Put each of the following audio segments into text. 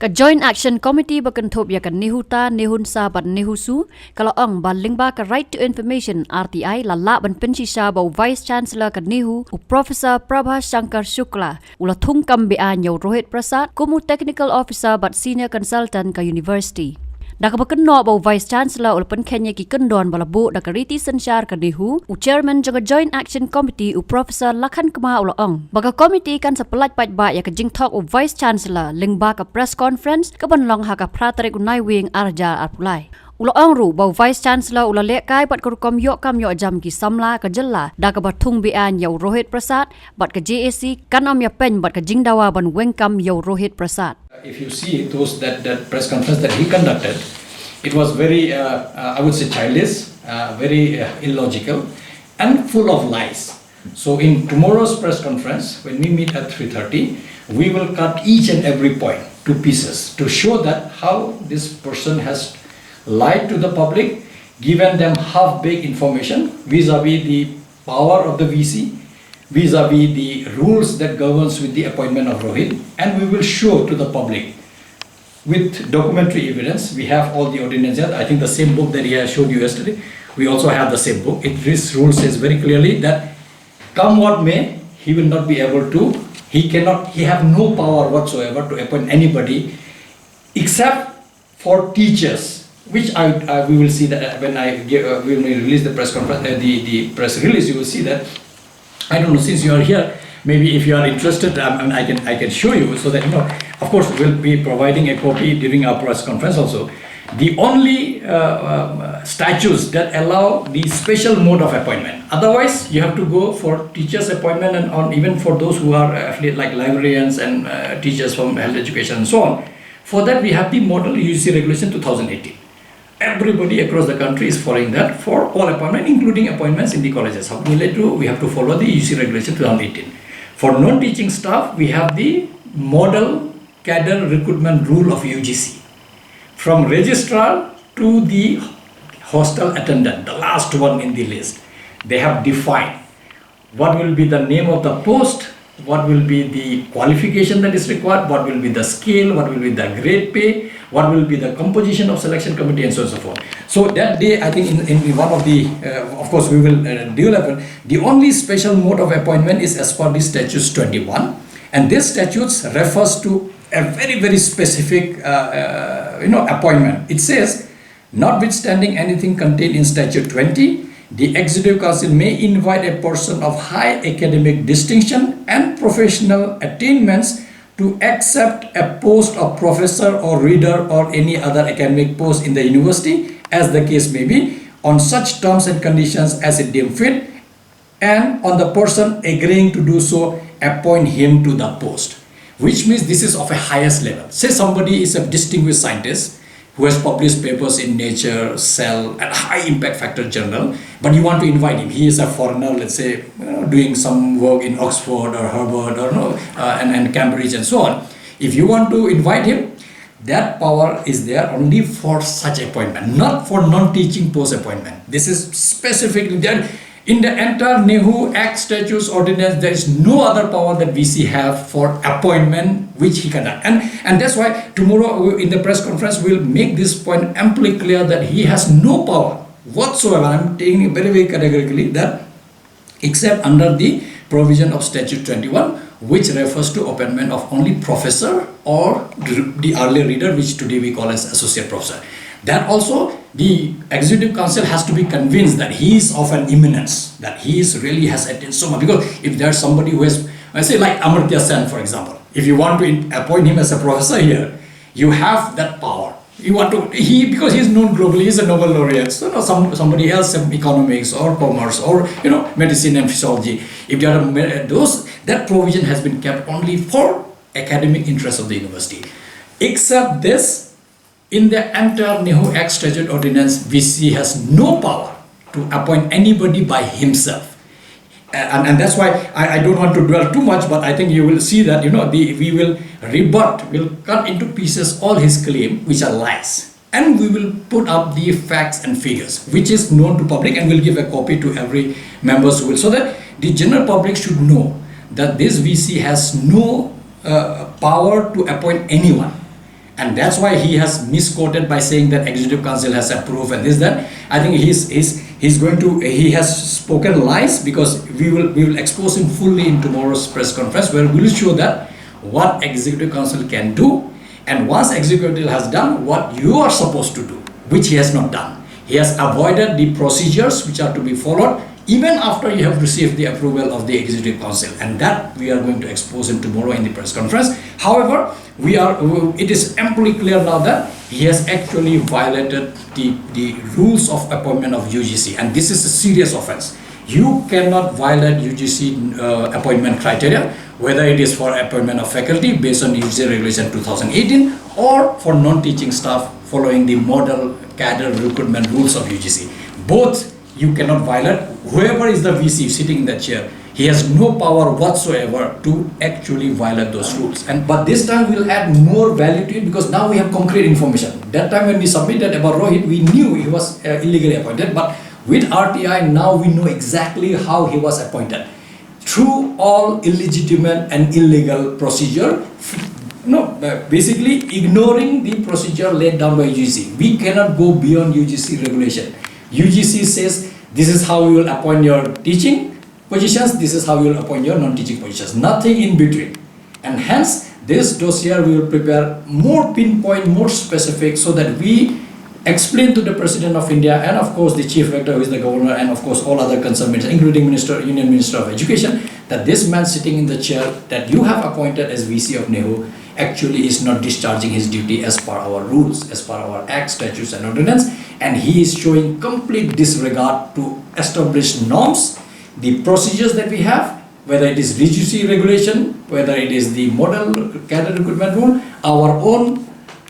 Ka Joint Action Committee bakanthop ya kan NEHU-ta NEHUn sa ban NEHU-su kalau ong ban lingba ka Right to Information RTI lala ban pensisa bau Vice Chancellor ka NEHU u Professor Prabha Shankar Shukla ula Thung kambia nyau Rohit Prasad kumu Technical Officer bat Senior Consultant ka University. Dakabakenno bau Vice Chancellor ulpen Kenya ki Kyndon balabu dakariti sensyar ka NEHU u Chairman jaga Joint Action Committee u Professor Lakhan Kema ulaong. Baga committee kan sepelat ba ya ka jingtok u Vice Chancellor lingba ka press conference ka banlong ha ka pratarik unai wing arja arpulai. Ulaong ru bau Vice Chancellor ula lek kai bat kam yo jam ki samla ka jella dakabat Thung bian yau Rohit Prasad bat ka JAC kan ya pen bat ka jingdawa ban wengkam yau Rohit Prasad. If you see that press conference that he conducted, it was very, I would say, childish, very illogical, and full of lies. So in tomorrow's press conference, when we meet at 3:30, we will cut each and every point to pieces to show that how this person has lied to the public, given them half-baked information vis-a-vis the power of the VC, vis-a-vis the rules that governs with the appointment of Rohit, and we will show to the public with documentary evidence. We have all the ordinances. I think the same book that he has showed you yesterday, we also have the same book. This rule says very clearly that come what may, he will not be able to, he have no power whatsoever to appoint anybody except for teachers, which we will see that when we will release the press conference, the press release, you will see that. I don't know, since you are here, maybe if you are interested, I can show you so that, of course, we'll be providing a copy during our press conference also. The only statutes that allow the special mode of appointment. Otherwise, you have to go for teachers' appointment and on even for those who are affiliate like librarians and teachers from health education and so on. For that, we have the model UGC regulation 2018. Everybody across the country is following that for all appointments, including appointments in the colleges. We have to follow the UGC regulation 2018. For non-teaching staff, we have the model cadre recruitment rule of UGC. From registrar to the hostel attendant, the last one in the list, they have defined what will be the name of the post, what will be the qualification that is required, what will be the scale, what will be the grade pay, what will be the composition of selection committee, and so on and so forth. So that day, I think in one of the, of course, we will develop. The only special mode of appointment is as per the statutes 21, and this statutes refers to a very, very specific, appointment. It says, notwithstanding anything contained in statute 20, the Executive Council may invite a person of high academic distinction and professional attainments to accept a post of professor or reader or any other academic post in the university, as the case may be, on such terms and conditions as it deems fit, and on the person agreeing to do so, appoint him to the post. Which means this is of a highest level. Say somebody is a distinguished scientist who has published papers in Nature, Cell, and high impact factor journal, but you want to invite him. He is a foreigner, let's say, doing some work in Oxford or Harvard or and Cambridge and so on. If you want to invite him, that power is there only for such appointment, not for non-teaching post appointment. This is specifically there. In the entire NEHU Act, Statutes, Ordinance, there is no other power that VC have for appointment which he conduct. And that's why tomorrow in the press conference we'll make this point amply clear that he has no power whatsoever. I'm taking it very, very categorically that except under the provision of Statute 21, which refers to appointment of only professor or the earlier reader, which today we call as associate professor. That also the Executive Council has to be convinced that he is of an eminence, that he really has attained so much. Because if there's somebody who has, I say like Amartya Sen, for example, if you want to appoint him as a professor here, you have that power. You want to, because he's known globally, he's a Nobel laureate. So somebody else in economics or commerce or medicine and physiology. If there are those, that provision has been kept only for academic interests of the university. Except this, in the entire NEHU Act, Statute, Ordinance, VC has no power to appoint anybody by himself. And that's why I don't want to dwell too much, but I think you will see that, we will rebut, we'll cut into pieces all his claim, which are lies. And we will put up the facts and figures, which is known to public, and we'll give a copy to every members who will, so that the general public should know that this VC has no power to appoint anyone. And that's why he has misquoted by saying that Executive Council has approved and this that. I think he has spoken lies, because we will expose him fully in tomorrow's press conference, where we will show that what Executive Council can do, and once Executive has done what you are supposed to do, which he has not done. He has avoided the procedures which are to be followed even after you have received the approval of the Executive Council, and that we are going to expose him tomorrow in the press conference. However, it is amply clear now that he has actually violated the rules of appointment of UGC, and this is a serious offense. You cannot violate UGC appointment criteria, whether it is for appointment of faculty based on UGC Regulation 2018 or for non-teaching staff following the model cadre recruitment rules of UGC. Both you cannot violate. Whoever is the VC sitting in that chair, he has no power whatsoever to actually violate those rules. But this time we'll add more value to it, because now we have concrete information. That time when we submitted about Rohit, we knew he was illegally appointed, but with RTI now we know exactly how he was appointed. Through all illegitimate and illegal procedure, basically ignoring the procedure laid down by UGC. We cannot go beyond UGC regulation. UGC says this is how we will appoint your teaching positions, this is how we will appoint your non-teaching positions, nothing in between. And hence this dossier we will prepare more pinpoint, more specific, so that we explain to the President of India and of course the Chief Rector, who is the Governor, and of course all other concerned ministers, including Union Minister of Education, that this man sitting in the chair that you have appointed as VC of NEHU actually is not discharging his duty as per our rules, as per our Act, statutes and ordinance, and he is showing complete disregard to established norms, the procedures that we have, whether it is UGC regulation, whether it is the model cadre recruitment rule, our own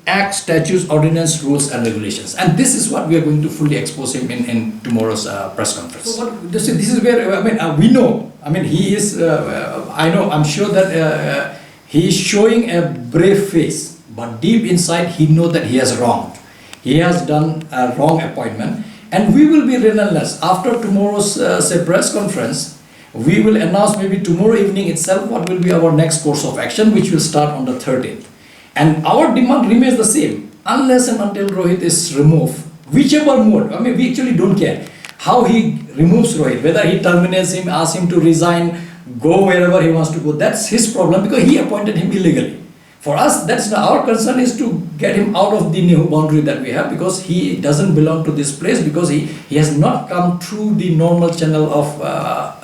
Act, statutes, ordinance, rules and regulations. And this is what we are going to fully expose him in tomorrow's press conference. So this is where, we know, he is, I'm sure that he is showing a brave face, but deep inside he knows that he has wronged. He has done a wrong appointment, and we will be relentless. After tomorrow's press conference, we will announce maybe tomorrow evening itself what will be our next course of action, which will start on the 13th. And our demand remains the same, unless and until Rohit is removed, whichever mode. We actually don't care how he removes Rohit, whether he terminates him, asks him to resign, go wherever he wants to go. That's his problem, because he appointed him illegally. For us, that's our concern, is to get him out of the new boundary that we have, because he doesn't belong to this place, because he has not come through the normal channel of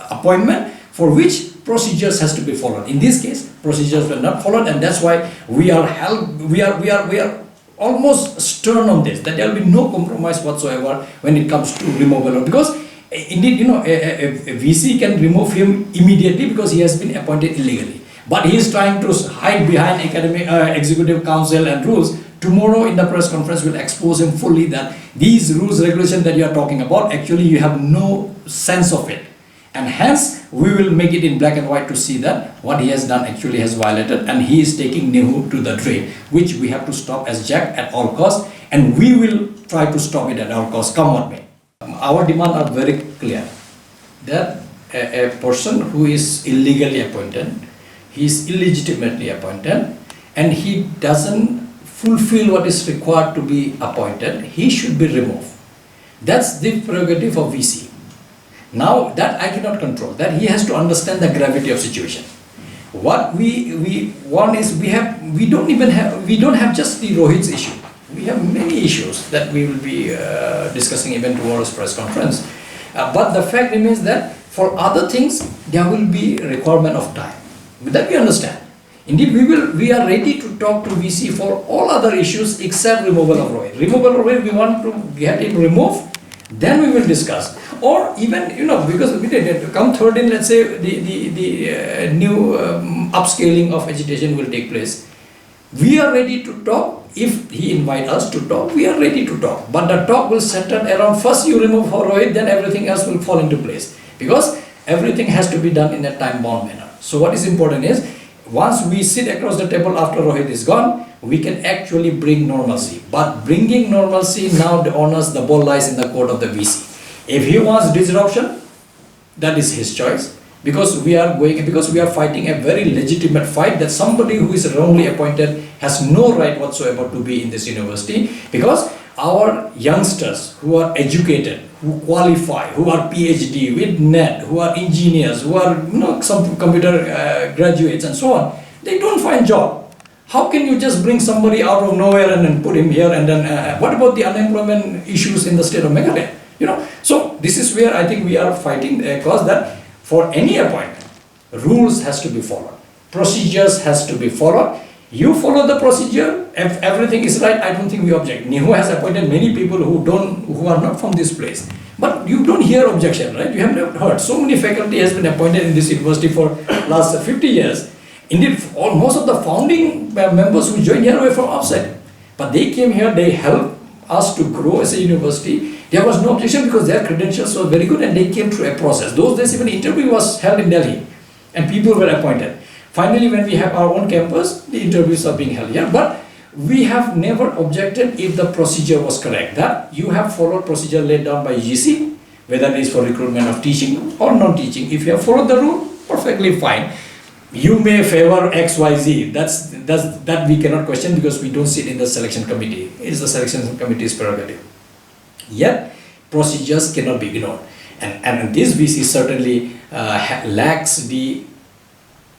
appointment, for which procedures has to be followed. In this case, procedures were not followed, and that's why we are almost stern on this, that there will be no compromise whatsoever when it comes to removal. Because indeed, a VC can remove him immediately because he has been appointed illegally, but he is trying to hide behind Executive Council and rules. Tomorrow in the press conference we'll expose him fully that these rules, regulations that you are talking about, actually you have no sense of it. And hence, we will make it in black and white to see that what he has done actually has violated, and he is taking NEHU to the drain, which we have to stop as JAC at all costs, and we will try to stop it at all costs, come what may. Our demands are very clear, that a person who is illegally appointed, he is illegitimately appointed, and he doesn't fulfill what is required to be appointed, he should be removed. That's the prerogative of VC. Now that I cannot control, that he has to understand the gravity of situation. What we want is we don't have just the Rohit's issue. We have many issues that we will be discussing even tomorrow's press conference. But the fact remains that for other things there will be a requirement of time. That we understand. Indeed, we are ready to talk to VC for all other issues except removal of Rohit. Removal of Rohit, we want to get him removed. Then we will discuss, or even because we did come 13, let's say the new upscaling of agitation will take place. We are ready to talk. If he invite us to talk, we are ready to talk. But the talk will center around first you remove Rohit, then everything else will fall into place, because everything has to be done in a time-bound manner. So what is important is, once we sit across the table after Rohit is gone, we can actually bring normalcy. But bringing normalcy now, the onus, the ball lies in the court of the VC. If he wants disruption, that is his choice, because we are fighting a very legitimate fight that somebody who is wrongly appointed has no right whatsoever to be in this university, because our youngsters who are educated, who qualify, who are PhD with NET, who are engineers, who are some computer graduates and so on, they don't find job. How can you just bring somebody out of nowhere and then put him here, and then what about the unemployment issues in the state of Meghalaya? So this is where I think we are fighting a cause that for any appointment, rules has to be followed, procedures has to be followed. You follow the procedure, if everything is right, I don't think we object. NEHU has appointed many people who are not from this place, but you don't hear objection, right? You have never heard. So many faculty has been appointed in this university for last 50 years. Indeed, most of the founding members who joined here were from outside, but they came here, they helped us to grow as a university. There was no objection because their credentials were very good and they came through a process. Those days even interview was held in Delhi and people were appointed. Finally, when we have our own campus, the interviews are being held here, but we have never objected if the procedure was correct, that you have followed procedure laid down by UGC, whether it is for recruitment of teaching or non-teaching. If you have followed the rule, perfectly fine. You may favor XYZ, that we cannot question because we don't sit in the selection committee. It is the selection committee's prerogative. Yet, procedures cannot be ignored. And this VC certainly lacks the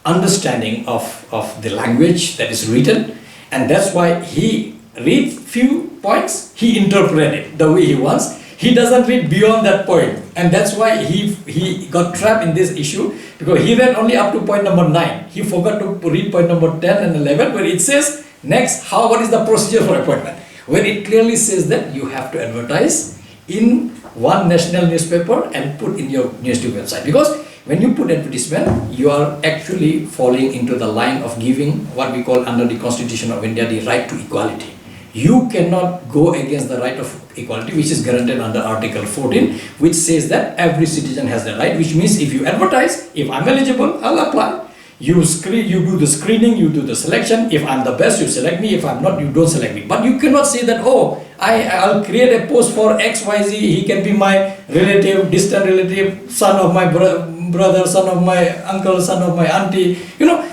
understanding of the language that is written, and that's why he reads few points, he interprets it the way he wants. He doesn't read beyond that point, and that's why he got trapped in this issue, because he read only up to point number 9. He forgot to read point number 10 and 11 where it says next what is the procedure for appointment, where it clearly says that you have to advertise in one national newspaper and put in your university website, because when you put advertisement, you are actually falling into the line of giving what we call under the Constitution of India the right to equality. You cannot go against the right of equality, which is guaranteed under Article 14, which says that every citizen has the right, which means if you advertise, if I'm eligible, I'll apply. You do the screening, you do the selection. If I'm the best, you select me. If I'm not, you don't select me. But you cannot say that, oh, I'll create a post for XYZ, he can be my relative, distant relative, son of my brother, son of my uncle, son of my auntie.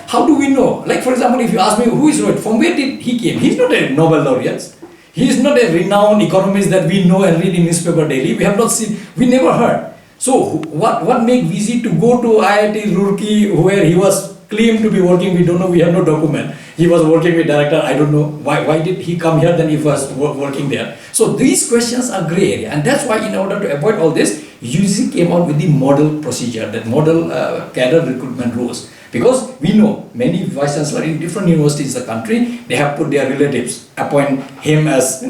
How do we know? Like, for example, if you ask me who is Rohit, from where did he came? He's not a Nobel laureate. He is not a renowned economist that we know and read in newspaper daily. We have not seen, we never heard. So what make VC to go to IIT Roorkee, where he was claimed to be working? We don't know, we have no document. He was working with director, I don't know. Why did he come here then if he was working there? So these questions are grey area, and that's why in order to avoid all this, UGC came out with the model procedure, that model cadre recruitment rules. Because we know many vice chancellors in different universities in the country, they have put their relatives, appoint him as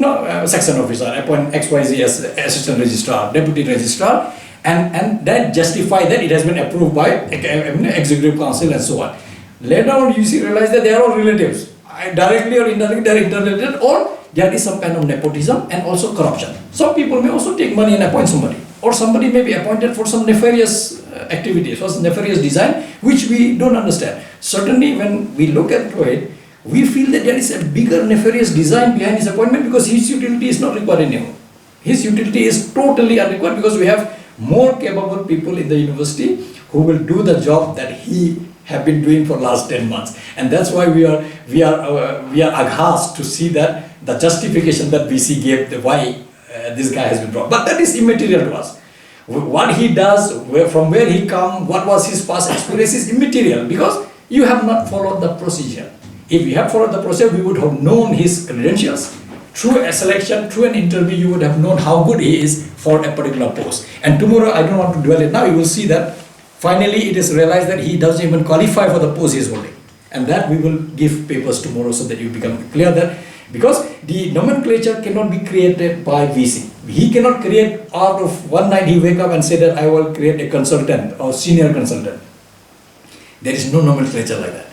section officer, appoint XYZ as assistant registrar, deputy registrar, and that justify that it has been approved by executive council and so on. Later on, UGC realized that they are all relatives, directly or indirectly they are interrelated, or there is some kind of nepotism and also corruption. Some people may also take money and appoint somebody, or somebody may be appointed for some nefarious activities, for some nefarious design, which we don't understand. Certainly, when we look at Rohit, we feel that there is a bigger nefarious design behind his appointment, because his utility is not required anymore. His utility is totally unrequired, because we have more capable people in the university who will do the job that he have been doing for last 10 months, and that's why we are aghast to see that the justification that VC gave why this guy has been brought. But that is immaterial to us. What he does, from where he come, what was his past experience is immaterial, because you have not followed the procedure. If you have followed the procedure, we would have known his credentials. Through a selection, through an interview, you would have known how good he is for a particular post. And tomorrow, I don't want to dwell it now, you will see that finally it is realized that he doesn't even qualify for the post he is holding. And that we will give papers tomorrow, so that you become clear that, because the nomenclature cannot be created by VC. He cannot create out of one night he wake up and say that I will create a consultant or senior consultant. There is no nomenclature like that.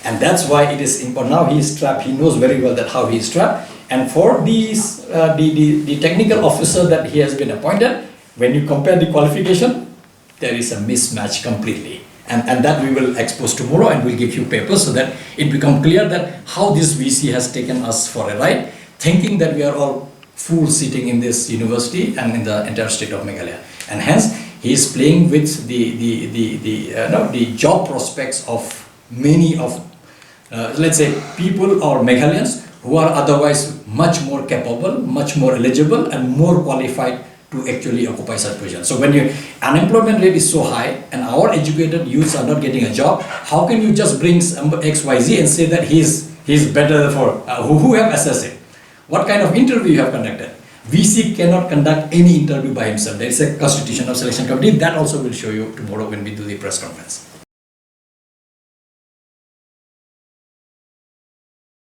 And that's why it is important. Now he is trapped. He knows very well that how he is trapped. And for these, the technical officer that he has been appointed, when you compare the qualification, there is a mismatch completely. And that we will expose tomorrow, and we'll give you papers so that it becomes clear that how this VC has taken us for a ride, thinking that we are all fools sitting in this university and in the entire state of Meghalaya. And hence, he is playing with the job prospects of many of let's say people or Meghalayans who are otherwise much more capable, much more eligible, and more qualified to actually occupy such positions. So when your unemployment rate is so high and our educated youths are not getting a job, how can you just bring XYZ and say that he's better for who have assessed it? What kind of interview you have conducted? VC cannot conduct any interview by himself. There is a constitutional selection committee. That also will show you tomorrow when we do the press conference.